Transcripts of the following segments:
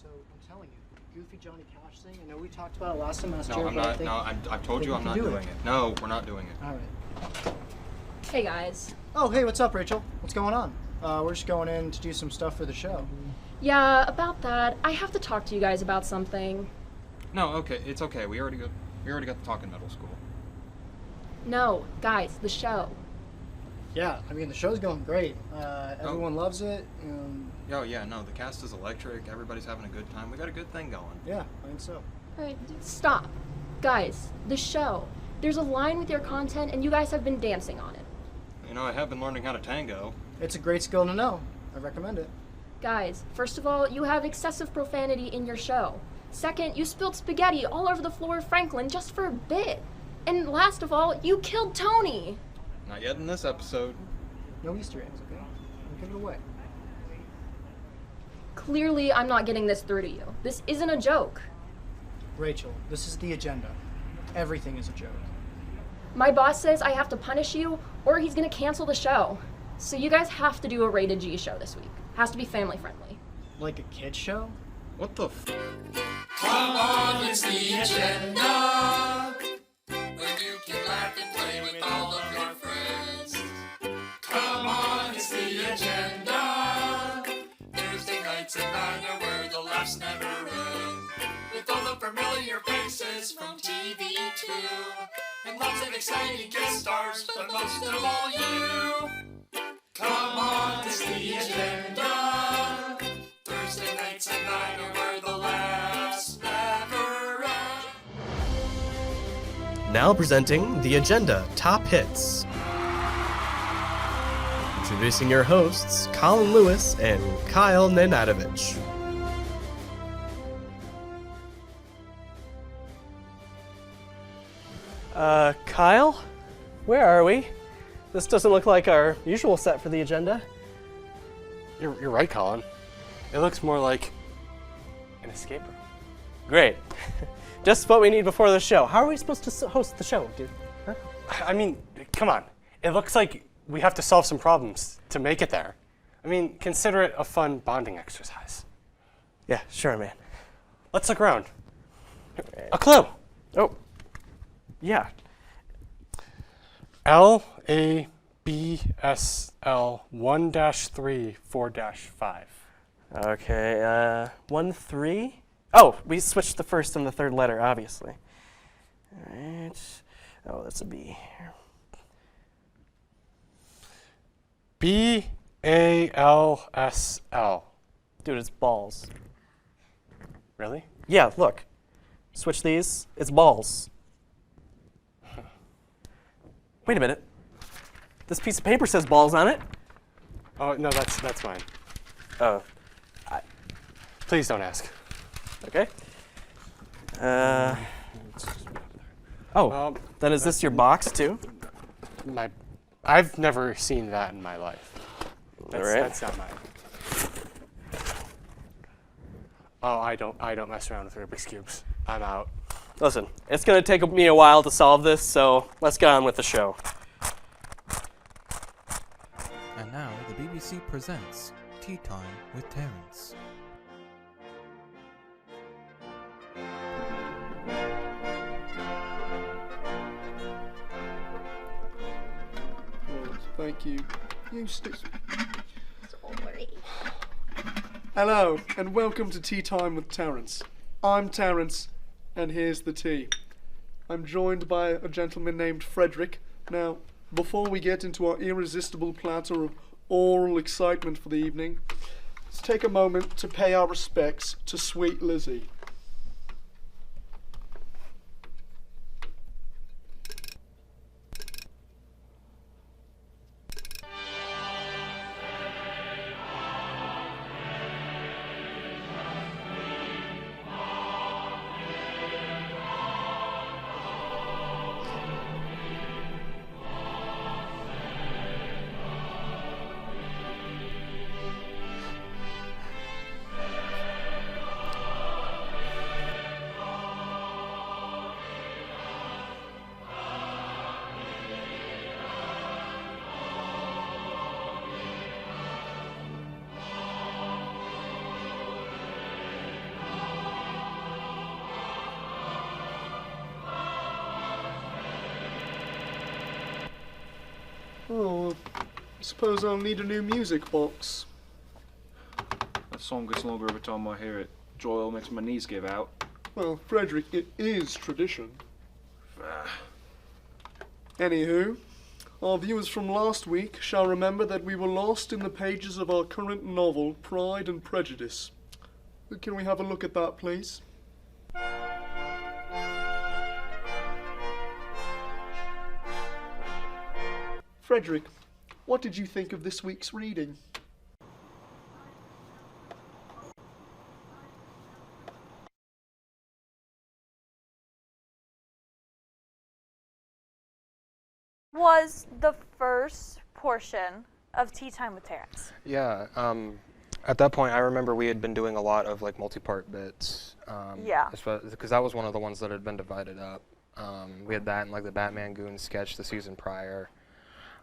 So I'm telling you, Goofy Johnny Cash thing. I know we talked about it last semester. No, I'm not. No, I've told you I'm not doing it. No, we're not doing it. All right. Hey guys. Oh, hey, what's up, Rachel? What's going on? We're just going in to do some stuff for the show. Yeah, about that, I have to talk to you guys about something. No, okay, it's okay. We already got to talk in middle school. No, guys, the show. Yeah, I mean the show's going great. Everyone loves it. Oh yeah, no, the cast is electric. Everybody's having a good time. We got a good thing going. Yeah, I think so. Alright, stop. Guys, the show. There's a line with your content and you guys have been dancing on it. You know, I have been learning how to tango. It's a great skill to know. I recommend it. Guys, first of all, you have excessive profanity in your show. Second, you spilled spaghetti all over the floor of Franklin just for a bit. And last of all, you killed Tony. Not yet in this episode. No Easter eggs, okay? Don't give it away. Clearly, I'm not getting this through to you. This isn't a joke. Rachel, this is the agenda. Everything is a joke. My boss says I have to punish you or he's gonna cancel the show. So you guys have to do a rated G show this week. Has to be family friendly. Like a kid's show? What the f? Come on, it's the agenda. Where you can laugh and play with all of your friends. Come on, it's the agenda. Thursday nights at 9 are where the laughs never end. With all the familiar faces from TV2. And lots of exciting guest stars, but most of all you. Come on, it's the agenda. Thursday nights at 9 are where the laughs never end. Now presenting The Agenda Top Hits. Introducing your hosts, Colin Lewis and Kyle Nenadovich. Kyle? Where are we? This doesn't look like our usual set for the agenda. You're right, Colin. It looks more like an escape room. Great. Just what we need before the show. How are we supposed to host the show, dude? Huh? I mean, come on. It looks like we have to solve some problems to make it there. I mean, consider it a fun bonding exercise. Yeah, sure, man. Let's look around. A clue. Oh, yeah. LABSL 1-3 4-5. Okay, 1, 3. Oh, we switched the first and the third letter, obviously. All right. Oh, that's a B. BALSL. Dude, it's balls. Really? Yeah, look. Switch these. It's balls. Wait a minute. This piece of paper says balls on it. Oh, no, that's mine. Oh. Please don't ask. Okay. Then is this your box too? I've never seen that in my life. That's not mine. Oh, I don't mess around with Rubik's Cubes. I'm out. Listen, it's going to take me a while to solve this, so let's get on with the show. And now the BBC presents Tea Time with Terrence. Thank you. Hello, and welcome to Tea Time with Terrence. I'm Terrence, and here's the tea. I'm joined by a gentleman named Frederick. Now, before we get into our irresistible platter of oral excitement for the evening, let's take a moment to pay our respects to Sweet Lizzie. Oh, suppose I'll need a new music box. That song gets longer every time I hear it. Joy makes my knees give out. Well, Frederick, it is tradition. Anywho, our viewers from last week shall remember that we were lost in the pages of our current novel, Pride and Prejudice. Can we have a look at that, please? Frederick, what did you think of this week's reading? Was the first portion of Tea Time with Terrence. Yeah, at that point I remember we had been doing a lot of like multi-part bits. Yeah. Because that was one of the ones that had been divided up. We had that and like the Batman Goon sketch the season prior.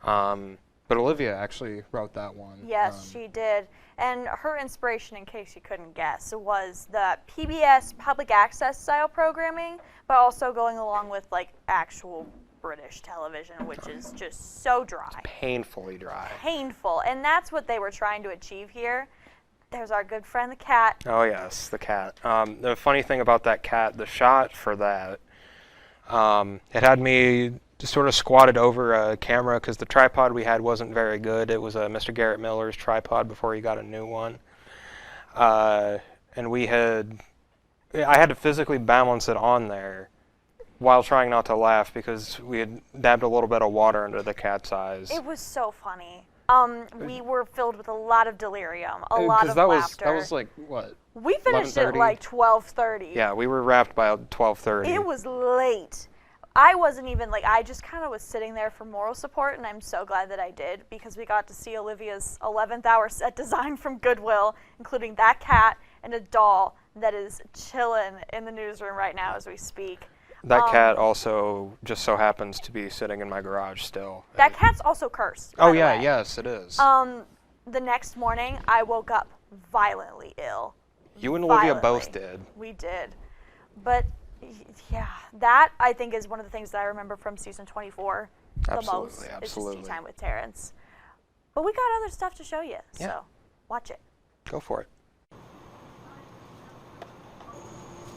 But Olivia actually wrote that one. Yes, she did. And her inspiration, in case you couldn't guess, was the PBS public access style programming, but also going along with like actual British television, which is just so dry. It's painfully dry. Painful. And that's what they were trying to achieve here. There's our good friend the cat. Oh yes, the cat. The funny thing about that cat, the shot for that, it had me just sort of squatted over a camera because the tripod we had wasn't very good. It was a Mr. Garrett Miller's tripod before he got a new one. And I had to physically balance it on there while trying not to laugh because we had dabbed a little bit of water under the cat's eyes. It was so funny. We were filled with a lot of delirium, a lot of laughter. That was like, what? We finished at like 12:30. Yeah, we were wrapped by 12:30. It was late. I wasn't even like, I just kind of was sitting there for moral support, and I'm so glad that I did because we got to see Olivia's 11th hour set design from Goodwill, including that cat and a doll that is chilling in the newsroom right now as we speak. That cat also just so happens to be sitting in my garage still. That cat's also cursed. Oh yeah, yes, it is. The next morning, I woke up violently ill. You and Olivia both did. We did. But yeah, that I think is one of the things that I remember from season 24 the most. It's just Tea Time with Terrence. But we got other stuff to show you, so watch it. Go for it.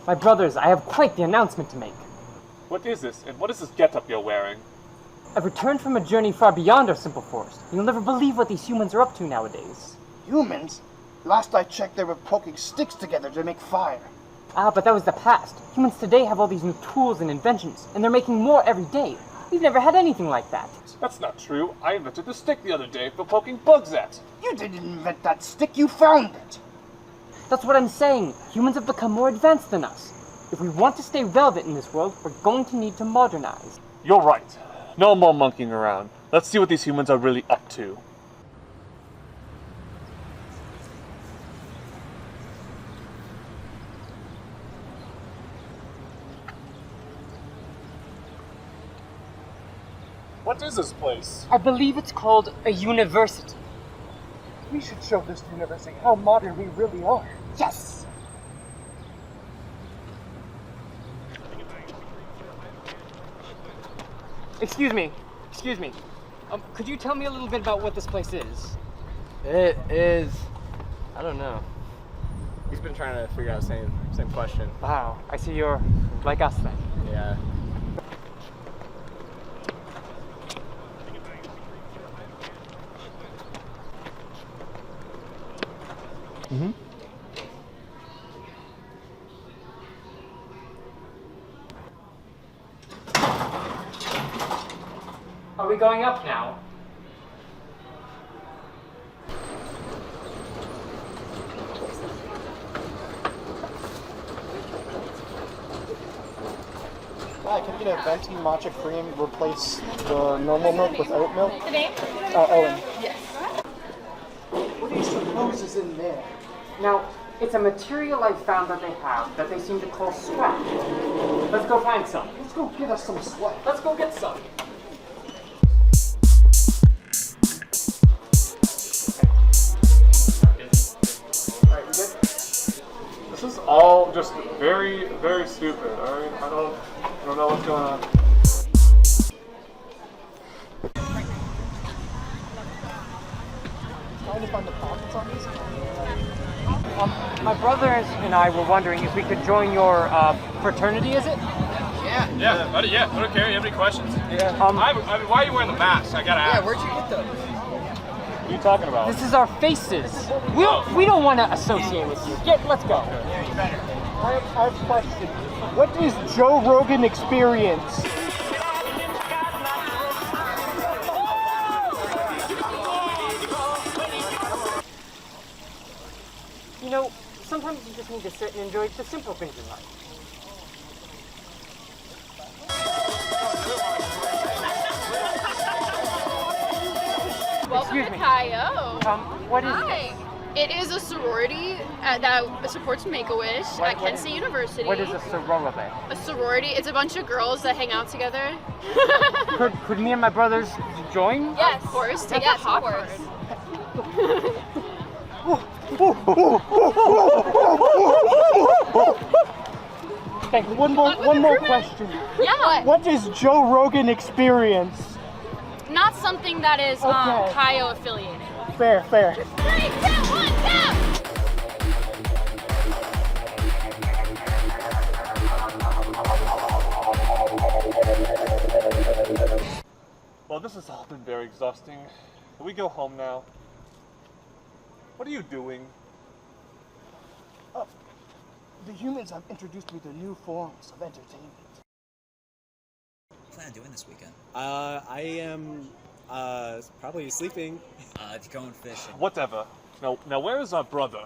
My brothers, I have quite the announcement to make. What is this, and what is this getup you're wearing? I've returned from a journey far beyond our simple forest. You'll never believe what these humans are up to nowadays. Humans? Last I checked, they were poking sticks together to make fire. Ah, but that was the past. Humans today have all these new tools and inventions, and they're making more every day. We've never had anything like that. That's not true. I invented the stick the other day for poking bugs at. You didn't invent that stick, you found it. That's what I'm saying. Humans have become more advanced than us. If we want to stay relevant in this world, we're going to need to modernize. You're right. No more monkeying around. Let's see what these humans are really up to. What is this place? I believe it's called a university. We should show this university how modern we really are. Yes! Excuse me. Could you tell me a little bit about what this place is? It is... I don't know. He's been trying to figure out the same question. Wow, I see you're like us then. Yeah. Mm-hmm. Are we going up now? Hi, can I get a venti matcha cream, replace the normal milk with oat milk? Owen. Yes. What do you suppose is in there? Now, it's a material I found that they have that they seem to call scrap. Let's go find some. Let's go get us some sweat. Let's go get some. This is all just very, very stupid, alright? I don't know what's going on. mind if I'm the packets on these? My brothers and I were wondering if we could join your fraternity, is it? Yeah, buddy, yeah. I don't care. You have any questions? Yeah. I mean, why are you wearing the mask? I gotta ask. Yeah, where'd you get those? What are you talking about? This is our faces. We don't want to associate with you. Let's go. I have a question. What is Joe Rogan Experience? You know, sometimes you just need to sit and enjoy the simple things in life. Welcome Excuse to me. KIO. What is Hi. It is a sorority that supports Make-A-Wish at Kent State University. What is a sorority? A sorority, it's a bunch of girls that hang out together. Could me and my brothers join? Yes, of course. Take a hot card. Thank you. One more question. Yeah. What is Joe Rogan Experience? Not something that is Okay. KIO affiliated. Fair. 3, 2, 1, go! Well, this has all been very exhausting. Can we go home now? What are you doing? The humans have introduced me to new forms of entertainment. What do you plan on doing this weekend? I am probably sleeping. Going fishing. Whatever. Now where is our brother?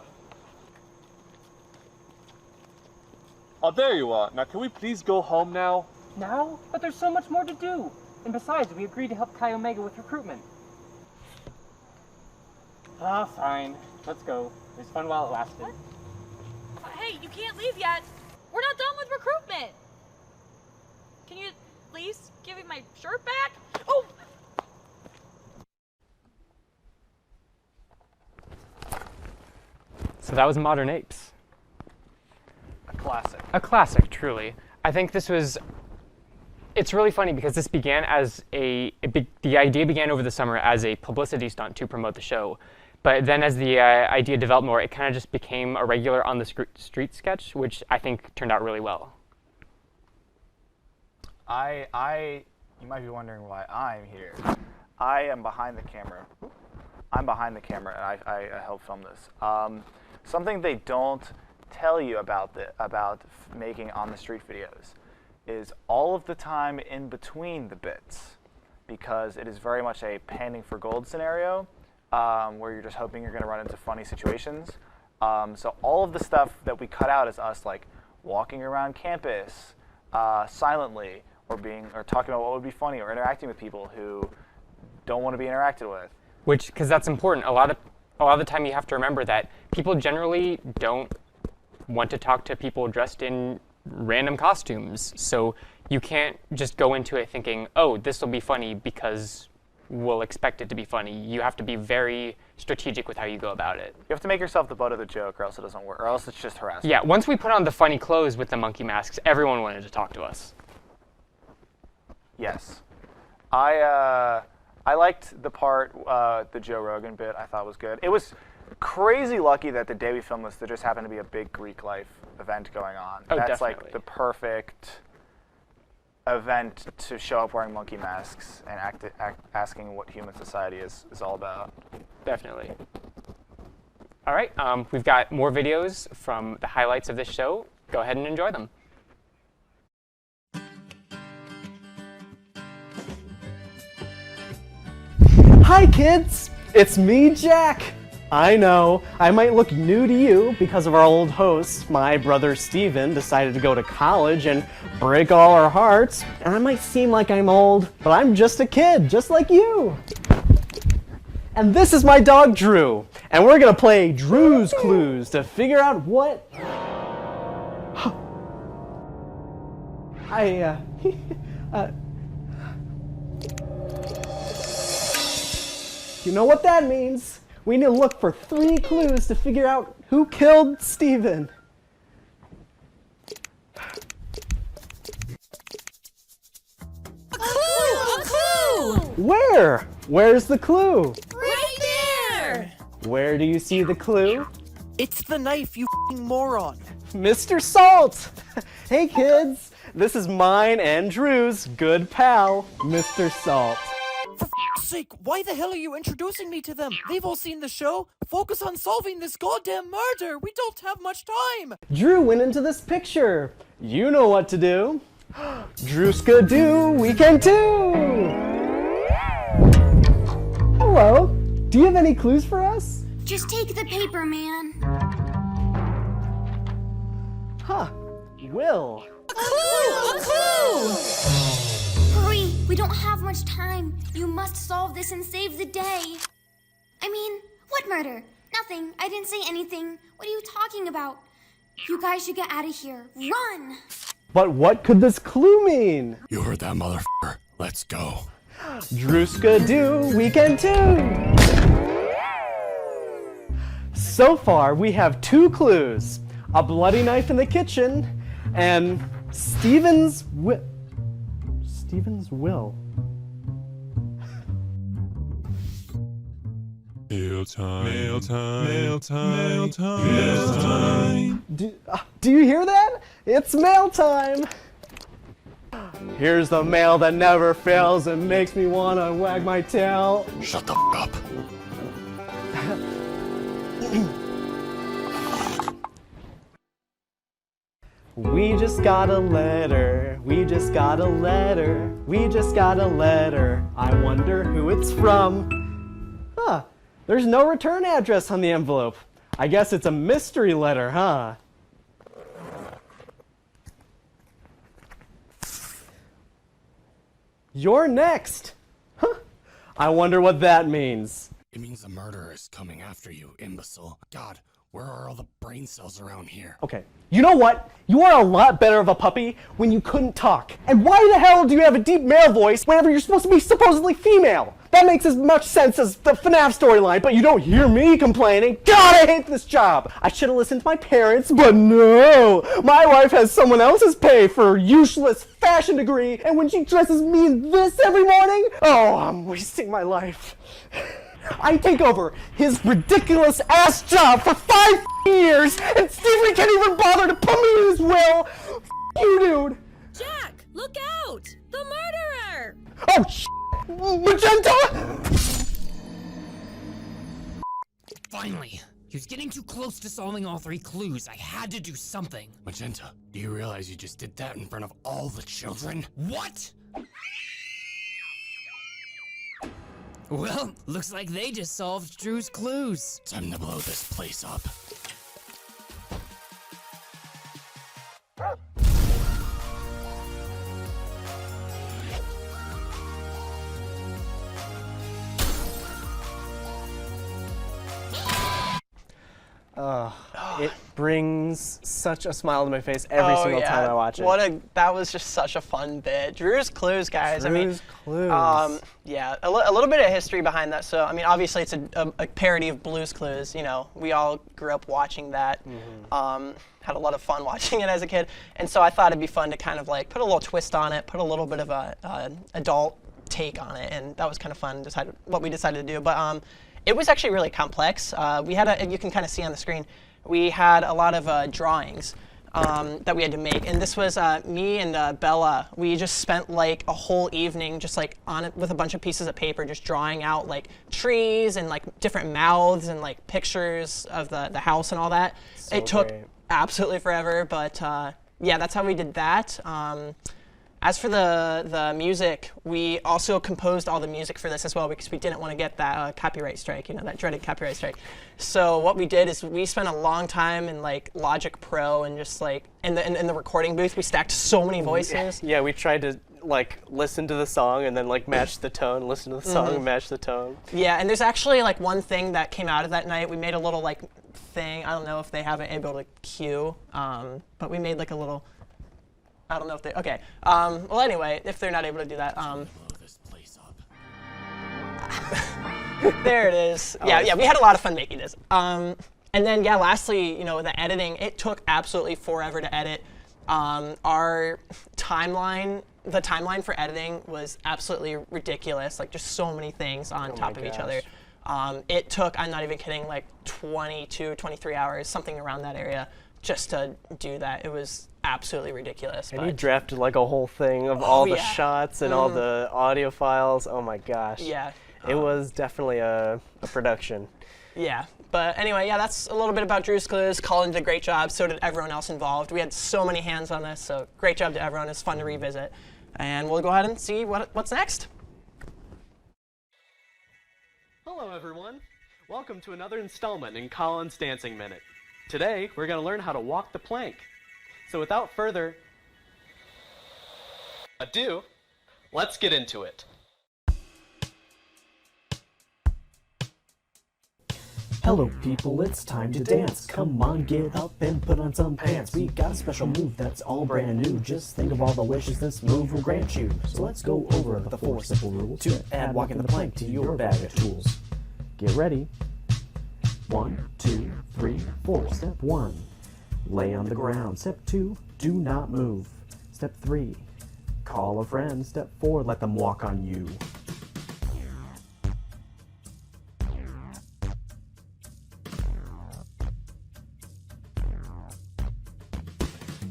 Oh, there you are. Now, can we please go home now? Now? But there's so much more to do. And besides, we agreed to help Chi Omega with recruitment. Fine. Let's go. It was fun while it lasted. Hey, you can't leave yet. We're not done with recruitment. Can you please give me my shirt back? Oh! So that was Modern Apes. A classic. A classic, truly. I think this was. It's really funny because this began as the idea began over the summer as a publicity stunt to promote the show. But then as the idea developed more, it kind of just became a regular on the street sketch, which I think turned out really well. You might be wondering why I'm here. I am behind the camera. I'm behind the camera, and I help film this. Something they don't tell you about making on-the-street videos is all of the time in between the bits, because it is very much a panning for gold scenario, where you're just hoping you're going to run into funny situations. So all of the stuff that we cut out is us like walking around campus silently, or talking about what would be funny, or interacting with people who don't want to be interacted with. Because that's important. A lot of the time you have to remember that people generally don't want to talk to people dressed in random costumes. So you can't just go into it thinking, oh, this will be funny because we'll expect it to be funny. You have to be very strategic with how you go about it. You have to make yourself the butt of the joke, or else it doesn't work, or else it's just harassment. Yeah, once we put on the funny clothes with the monkey masks, everyone wanted to talk to us. Yes. I liked the part, the Joe Rogan bit, I thought was good. It was crazy lucky that the day we filmed this, there just happened to be a big Greek life event going on. Oh, That's definitely. like the perfect event to show up wearing monkey masks and asking what human society is all about. Definitely. All right, we've got more videos from the highlights of this show. Go ahead and enjoy them. Hi kids, it's me, Jack. I know, I might look new to you because of our old host, my brother Steven, decided to go to college and break all our hearts. And I might seem like I'm old, but I'm just a kid, just like you. And this is my dog, Drew. And we're gonna play Drew's Clues to figure out what... You know what that means. We need to look for 3 clues to figure out who killed Steven. A clue! Where? Where's the clue? Right there! Where do you see the clue? It's the knife, you f***ing moron. Mr. Salt! Hey kids, this is mine and Drew's good pal, Mr. Salt. For f***'s sake, why the hell are you introducing me to them? They've all seen the show. Focus on solving this goddamn murder. We don't have much time. Drew went into this picture. You know what to do. Drewska do weekend 2! Hello, do you have any clues for us? Just take the paper, man. Huh, Will. A clue! A clue! Hurry, we don't have much time. You must solve this and save the day. I mean, what murder? Nothing. I didn't say anything. What are you talking about? You guys should get out of here. Run! But what could this clue mean? You heard that, motherfucker. Let's go. Drewska do weekend 2! So far, we have 2 clues. A bloody knife in the kitchen, and Steven's will. Mail time. Mail time. Mail time. Mail time. Mail time. Do you hear that? It's mail time! Here's the mail that never fails and makes me wanna wag my tail. Shut the f*** up. We just got a letter, we just got a letter, we just got a letter. I wonder who it's from. Huh, there's no return address on the envelope. I guess it's a mystery letter, huh? You're next! Huh, I wonder what that means. It means the murderer is coming after you, imbecile. God, where are all the brain cells around here? Okay, you know what? You are a lot better of a puppy when you couldn't talk. And why the hell do you have a deep male voice whenever you're supposed to be supposedly female? That makes as much sense as the FNAF storyline, but you don't hear me complaining. God, I hate this job! I should have listened to my parents, but no! My wife has someone else's pay for a useless fashion degree, and when she dresses me in this every morning, oh, I'm wasting my life. I take over his ridiculous ass job for 5 years, and Steven can't even bother to put me in his will. You, dude. Jack, look out! The murderer! Oh, Magenta! Finally! He was getting too close to solving all 3 clues. I had to do something. Magenta, do you realize you just did that in front of all the children? What? Well, looks like they just solved Drew's clues. Time to blow this place up. It brings such a smile to my face every single time I watch it. That was just such a fun bit. Drew's Clues, guys. Drew's Clues. Yeah, a little bit of history behind that. So, I mean, obviously it's a parody of Blue's Clues. You know, we all grew up watching that. Had a lot of fun watching it as a kid. And so I thought it'd be fun to kind of like put a little twist on it, put a little bit of a adult take on it. And that was kind of fun, what we decided to do. But it was actually really complex. We had you can kind of see on the screen, we had a lot of drawings that we had to make. And this was me and Bella. We just spent like a whole evening just like on it with a bunch of pieces of paper, just drawing out like trees and like different mouths and like pictures of the house and all that. So it took great. absolutely forever, but yeah, that's how we did that. As for the music, we also composed all the music for this as well because we didn't want to get that copyright strike, you know, that dreaded copyright strike. So what we did is we spent a long time in like Logic Pro and just like in the recording booth. We stacked so many voices. Yeah, we tried to like listen to the song and then like match the tone, listen to the song and match the tone. Yeah, and there's actually like one thing that came out of that night. We made a little like thing. I don't know if they have it able to cue, but we made like a little. I don't know if they. Okay. Well, anyway, if they're not able to do that, there it is. Yeah. We had a lot of fun making this. And then, yeah, lastly, you know, the editing. It took absolutely forever to edit. Our timeline, the timeline for editing was absolutely ridiculous. Like, just so many things on top of each other. It took, I'm not even kidding, like 22, 23 hours, something around that area, just to do that. It was absolutely ridiculous. And you drafted like a whole thing of all the shots and all the audio files. Oh my gosh. Yeah. It was definitely a production. Yeah, but anyway, yeah, that's a little bit about Drew's Clues. Colin did a great job, so did everyone else involved. We had so many hands on this, so great job to everyone. It's fun to revisit. And we'll go ahead and see what's next. Hello everyone. Welcome to another installment in Colin's Dancing Minute. Today, we're going to learn how to walk the plank. So without further ado, let's get into it. Hello people, it's time to dance. Come on, get up and put on some pants. We got a special move that's all brand new. Just think of all the wishes this move will grant you. So let's go over the 4 simple rules to add walking the plank to your bag of tools. Get ready. 1, 2, 3, 4. Step 1, lay on the ground. Step 2, do not move. Step 3, call a friend. Step 4, let them walk on you.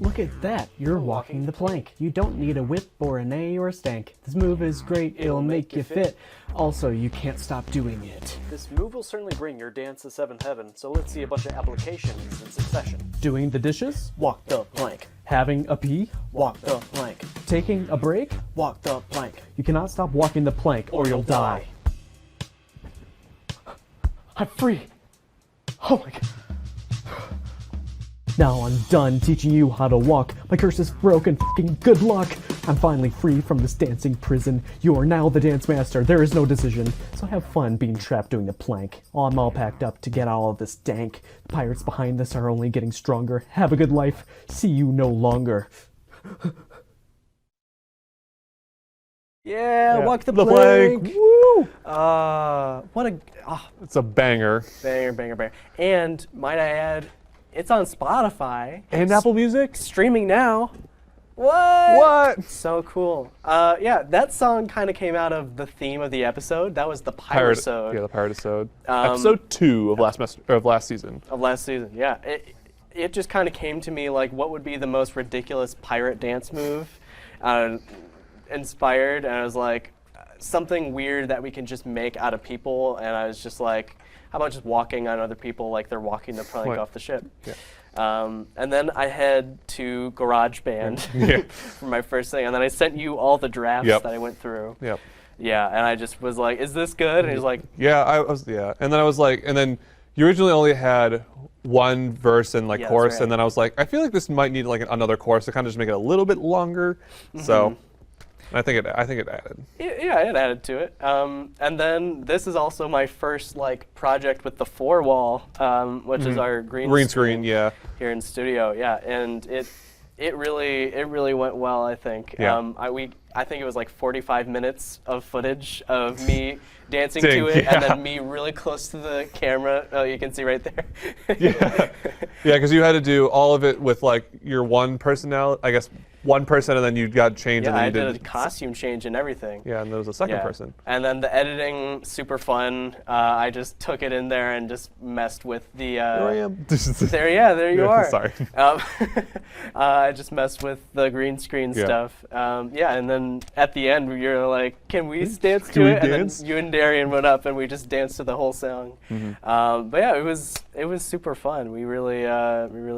Look at that, you're walking the plank. You don't need a whip or a neigh or a stank. This move is great, it'll make you fit. Also, you can't stop doing it. This move will certainly bring your dance to 7th heaven, so let's see a bunch of applications in succession. Doing the dishes? Walk the plank. Having a pee? Walk the plank. Taking a break? Walk the plank. You cannot stop walking the plank or you'll die. I'm free! Oh my god. Now I'm done teaching you how to walk. My curse is broken, fucking good luck. I'm finally free from this dancing prison. You are now the dance master, there is no decision. So have fun being trapped doing the plank. I'm all packed up to get all of this dank. The pirates behind this are only getting stronger. Have a good life, see you no longer. Yeah, walk the plank. Woo! What a... It's a banger. Banger. And might I add, it's on Spotify. And Apple Music? Streaming now. What? So cool. Yeah, that song kind of came out of the theme of the episode. That was the Pirate-isode. Yeah, the Pirate-isode. Episode 2 of last season. Of last season, yeah. It just kind of came to me like, what would be the most ridiculous pirate dance move? Inspired, and I was like, something weird that we can just make out of people, and I was just like, how about just walking on other people like they're walking the plank off the ship? Yeah. And then I head to GarageBand for my first thing, and then I sent you all the drafts that I went through. Yep. Yeah, and I just was like, is this good? And he's like, yeah, and then I was like, and then you originally only had one verse and like chorus, and then I was like, I feel like this might need like another chorus to kind of just make it a little bit longer. So I think it added. Yeah, it added to it. And then this is also my first like project with the 4-wall, which is our green screen here in studio. Yeah, and it really went well, I think. Yeah. I think it was like 45 minutes of footage of me dancing to it, and then me really close to the camera. Oh, you can see right there. Yeah, because you had to do all of it with like your one personality, I guess. One person, and then you got changed. Yeah, and then I did a costume change and everything. Yeah, and there was a second person. And then the editing, super fun. I just took it in there and just messed with the. Here I am. There you are. Sorry. I just messed with the green screen stuff. And then at the end, you're like, "Can we dance to it?" And then you and Darian went up, and we just danced to the whole song. But yeah, it was super fun. We really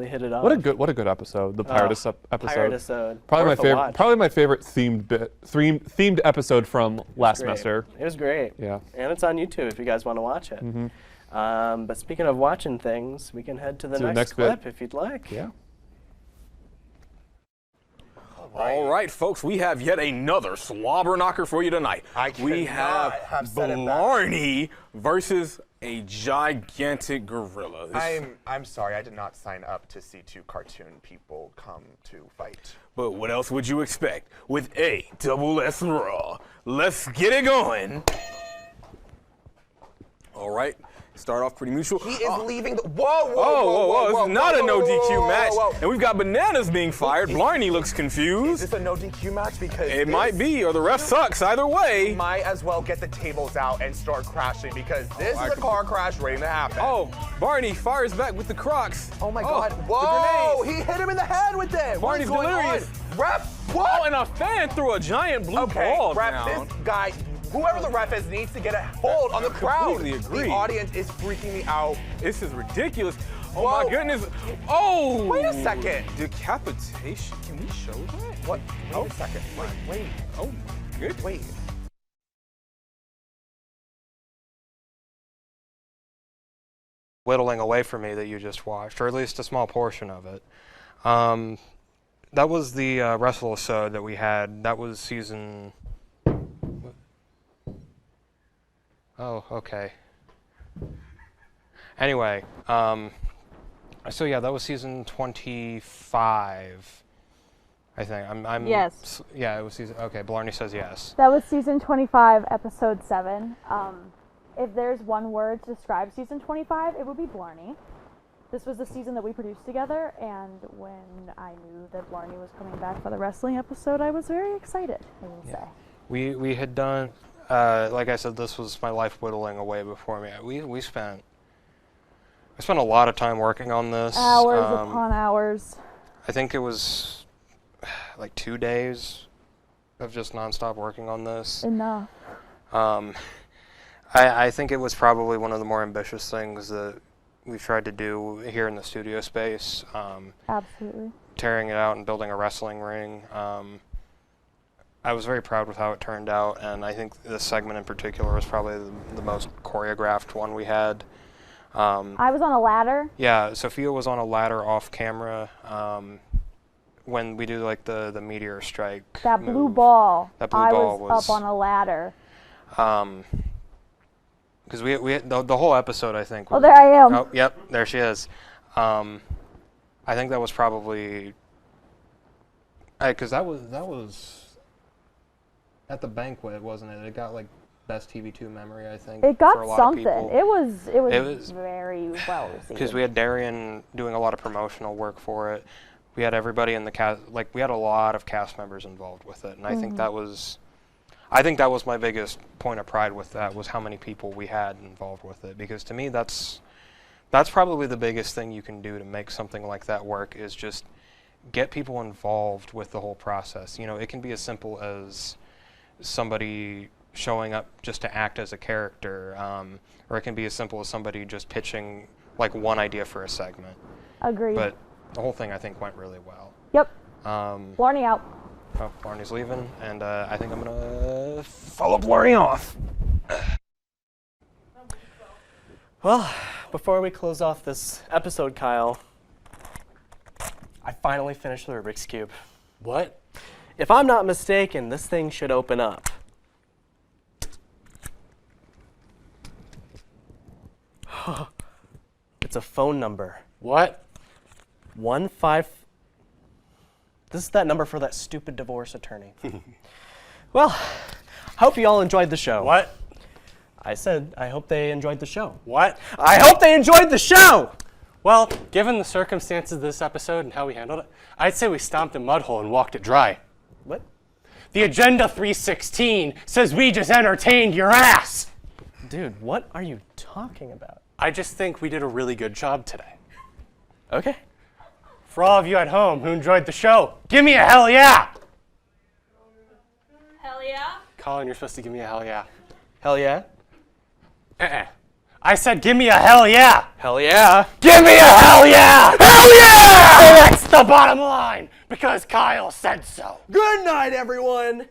hit it off. What a good episode. The Pirate-isode. Pirate-isode. Probably my favorite themed episode from last semester. It was great. Yeah. And it's on YouTube if you guys want to watch it. But speaking of watching things, we can head to the next clip if you'd like. Yeah. All right, folks, we have yet another slobber knocker for you tonight. We have Blarney versus a gigantic gorilla. I'm sorry, I did not sign up to see 2 cartoon people come to fight. But what else would you expect with ASS Raw? Let's get it going. All right, Start off pretty mutual. He is leaving the. Whoa, whoa, Whoa. This is not a no DQ match. whoa. And we've got Bananas being fired. Blarney looks confused. Is this a no DQ match? Because it might be, or the ref sucks. Either way. Might as well get the tables out and start crashing because this is a car crash waiting to happen. Oh, Barney fires back with the Crocs. Oh my God. Whoa, he hit him in the head with it. Barney's delirious. Ref, what? Oh, and a fan threw a giant blue ball ref, down. This guy, whoever the ref is, needs to get a hold on the crowd. Completely agree. The audience is freaking me out. This is ridiculous. Oh my goodness. Oh! Wait a second. Decapitation. Can we show that? What? Wait a second. Wait. Oh, good. Wait. Whittling away from me that you just watched, or at least a small portion of it. That was the Wrestle-a-Sode that we had. That was season... Oh, okay. Anyway, so yeah, that was season 25, I think. I'm Yes. Yeah, it was season... Okay, Blarney says yes. That was season 25, episode 7. If there's one word to describe season 25, it would be Blarney. This was the season that we produced together, and when I knew that Blarney was coming back for the wrestling episode, I was very excited, I will say. We had done, like I said, this was my life whittling away before me. I spent a lot of time working on this. Hours upon hours. I think it was like 2 days of just nonstop working on this. Enough. I think it was probably one of the more ambitious things that we've tried to do here in the studio space. Absolutely. Tearing it out and building a wrestling ring. I was very proud with how it turned out, and I think this segment in particular was probably the most choreographed one we had. I was on a ladder. Yeah, Sophia was on a ladder off camera when we do like the meteor strike. That move. blue ball. That blue I ball was up on a ladder. Because we had the whole episode, I think. Oh, there I am. Oh, yep, there she is. I think that was probably, because that was at the banquet, wasn't it? It got like best TV2 memory, I think. It got for a lot something. Of people. It was very well received. Because we had Darian doing a lot of promotional work for it. We had everybody in the cast, like we had a lot of cast members involved with it, and I think that was. I think that was my biggest point of pride with that, was how many people we had involved with it. Because to me, that's probably the biggest thing you can do to make something like that work, is just get people involved with the whole process. You know, it can be as simple as somebody showing up just to act as a character, or it can be as simple as somebody just pitching like one idea for a segment. Agreed. But the whole thing, I think, went really well. Yep. Blarney out. Oh, Blarney's leaving, and I think I'm gonna follow Blarney off. Well, before we close off this episode, Kyle, I finally finished the Rubik's Cube. What? If I'm not mistaken, this thing should open up. It's a phone number. What? 15. This is that number for that stupid divorce attorney. Well, hope you all enjoyed the show. What? I said I hope they enjoyed the show. What? I hope they enjoyed the show! Well, given the circumstances of this episode and how we handled it, I'd say we stomped a mud hole and walked it dry. What? The Agenda 316 says we just entertained your ass! Dude, what are you talking about? I just think we did a really good job today. Okay. For all of you at home who enjoyed the show, give me a hell yeah! Hell yeah? Colin, you're supposed to give me a hell yeah. Hell yeah? I said give me a hell yeah! Hell yeah! Give me a hell yeah! Hell yeah! That's the bottom line, because Kyle said so. Good night, everyone!